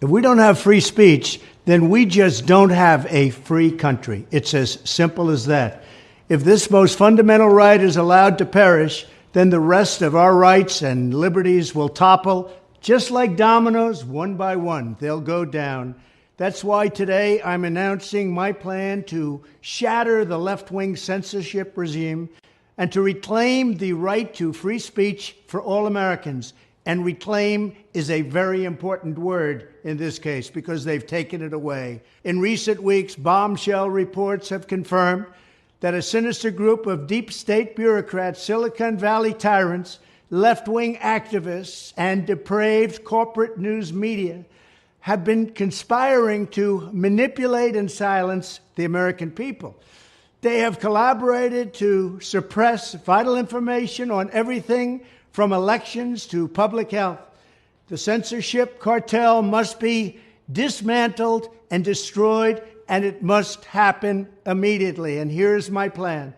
If we don't have free speech, then we just don't have a free country. It's as simple as that. If this most fundamental right is allowed to perish, then the rest of our rights and liberties will topple, just like dominoes, one by one. They'll go down. That's why today I'm announcing my plan to shatter the left-wing censorship regime and to reclaim the right to free speech for all Americans. And reclaim is a very important word in this case because they've taken it away. In recent weeks, bombshell reports have confirmed that a sinister group of deep state bureaucrats, Silicon Valley tyrants, left-wing activists, and depraved corporate news media have been conspiring to manipulate and silence the American people. They have collaborated to suppress vital information on everything from elections to public health. The censorship cartel must be dismantled and destroyed, and it must happen immediately. And here's my plan.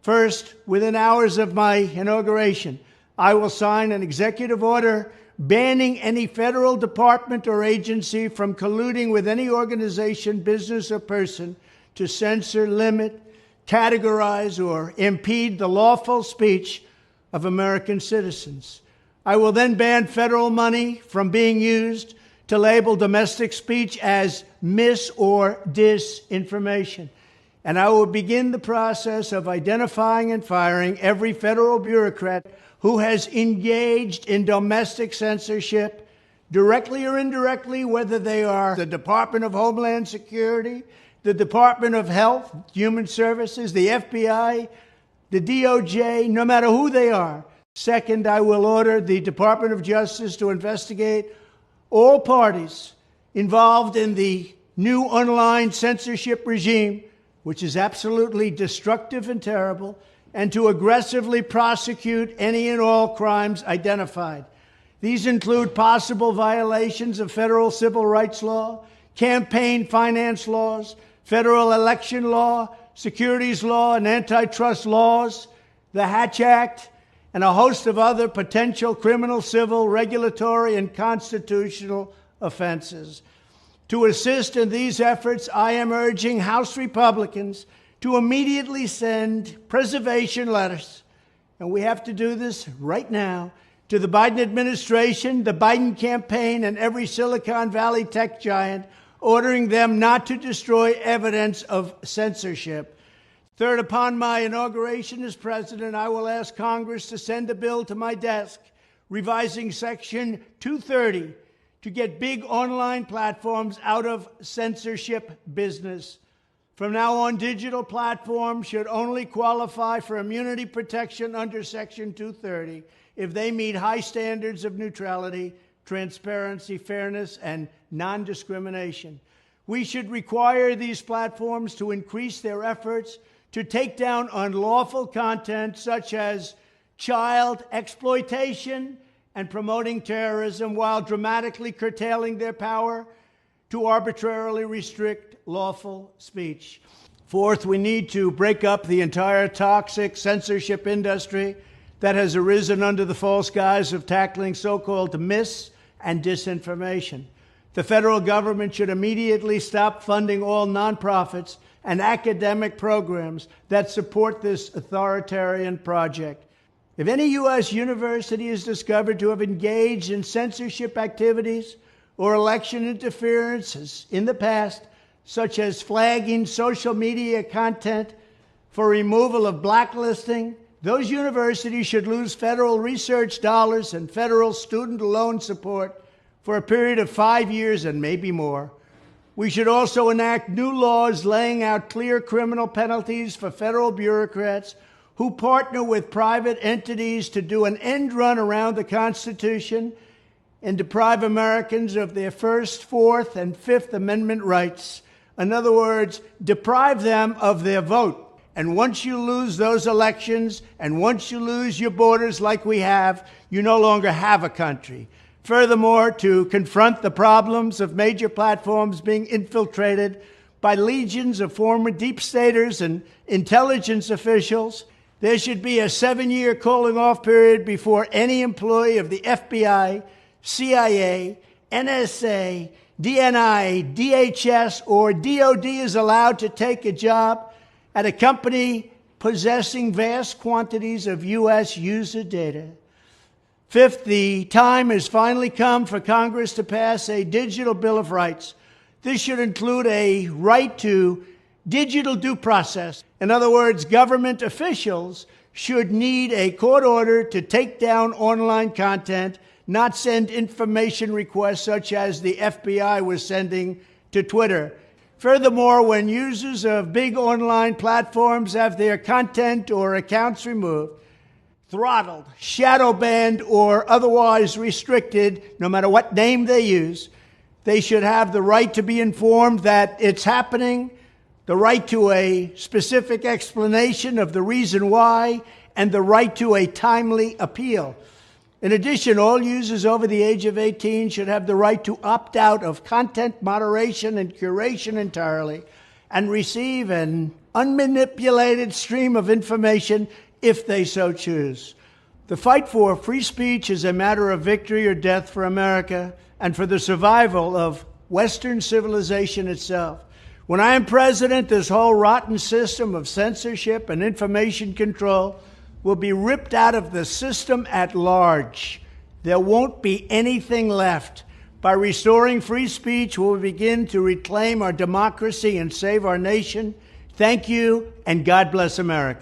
First, within hours of my inauguration, I will sign an executive order banning any federal department or agency from colluding with any organization, business, or person to censor, limit, categorize, or impede the lawful speech of American citizens. I will then ban federal money from being used to label domestic speech as mis- or disinformation. And I will begin the process of identifying and firing every federal bureaucrat who has engaged in domestic censorship, directly or indirectly, whether they are the Department of Homeland Security, the Department of Health, Human Services, the FBI, the DOJ, no matter who they are. Second, I will order the Department of Justice to investigate all parties involved in the new online censorship regime, which is absolutely destructive and terrible, and to aggressively prosecute any and all crimes identified. These include possible violations of federal civil rights law, campaign finance laws, federal election law, securities law, and antitrust laws, the Hatch Act, and a host of other potential criminal, civil, regulatory, and constitutional offenses. To assist in these efforts, I am urging House Republicans to immediately send preservation letters, and we have to do this right now, to the Biden administration, the Biden campaign, and every Silicon Valley tech giant, ordering them not to destroy evidence of censorship. Third, upon my inauguration as president, I will ask Congress to send a bill to my desk revising Section 230 to get big online platforms out of censorship business. From now on, digital platforms should only qualify for immunity protection under Section 230 if they meet high standards of neutrality, transparency, fairness, and non-discrimination. We should require these platforms to increase their efforts to take down unlawful content such as child exploitation and promoting terrorism while dramatically curtailing their power to arbitrarily restrict lawful speech. Fourth, we need to break up the entire toxic censorship industry that has arisen under the false guise of tackling so-called mis- and disinformation. The federal government should immediately stop funding all nonprofits and academic programs that support this authoritarian project. If any U.S. university is discovered to have engaged in censorship activities or election interferences in the past, such as flagging social media content for removal of blacklisting, those universities should lose federal research dollars and federal student loan support for a period of 5 years and maybe more. We should also enact new laws laying out clear criminal penalties for federal bureaucrats who partner with private entities to do an end run around the Constitution and deprive Americans of their First, Fourth, and Fifth Amendment rights. In other words, deprive them of their vote. And once you lose those elections, and once you lose your borders like we have, you no longer have a country. Furthermore, to confront the problems of major platforms being infiltrated by legions of former deep staters and intelligence officials, there should be a 7-year cooling-off period before any employee of the FBI, CIA, NSA, DNI, DHS, or DOD is allowed to take a job at a company possessing vast quantities of U.S. user data. Fifth, the time has finally come for Congress to pass a digital Bill of Rights. This should include a right to digital due process. In other words, government officials should need a court order to take down online content, not send information requests such as the FBI was sending to Twitter. Furthermore, when users of big online platforms have their content or accounts removed, throttled, shadow banned, or otherwise restricted, no matter what name they use, they should have the right to be informed that it's happening, the right to a specific explanation of the reason why, and the right to a timely appeal. In addition, all users over the age of 18 should have the right to opt out of content moderation and curation entirely and receive an unmanipulated stream of information if they so choose. The fight for free speech is a matter of victory or death for America and for the survival of Western civilization itself. When I am president, this whole rotten system of censorship and information control will be ripped out of the system at large. There won't be anything left. By restoring free speech, we'll begin to reclaim our democracy and save our nation. Thank you, and God bless America.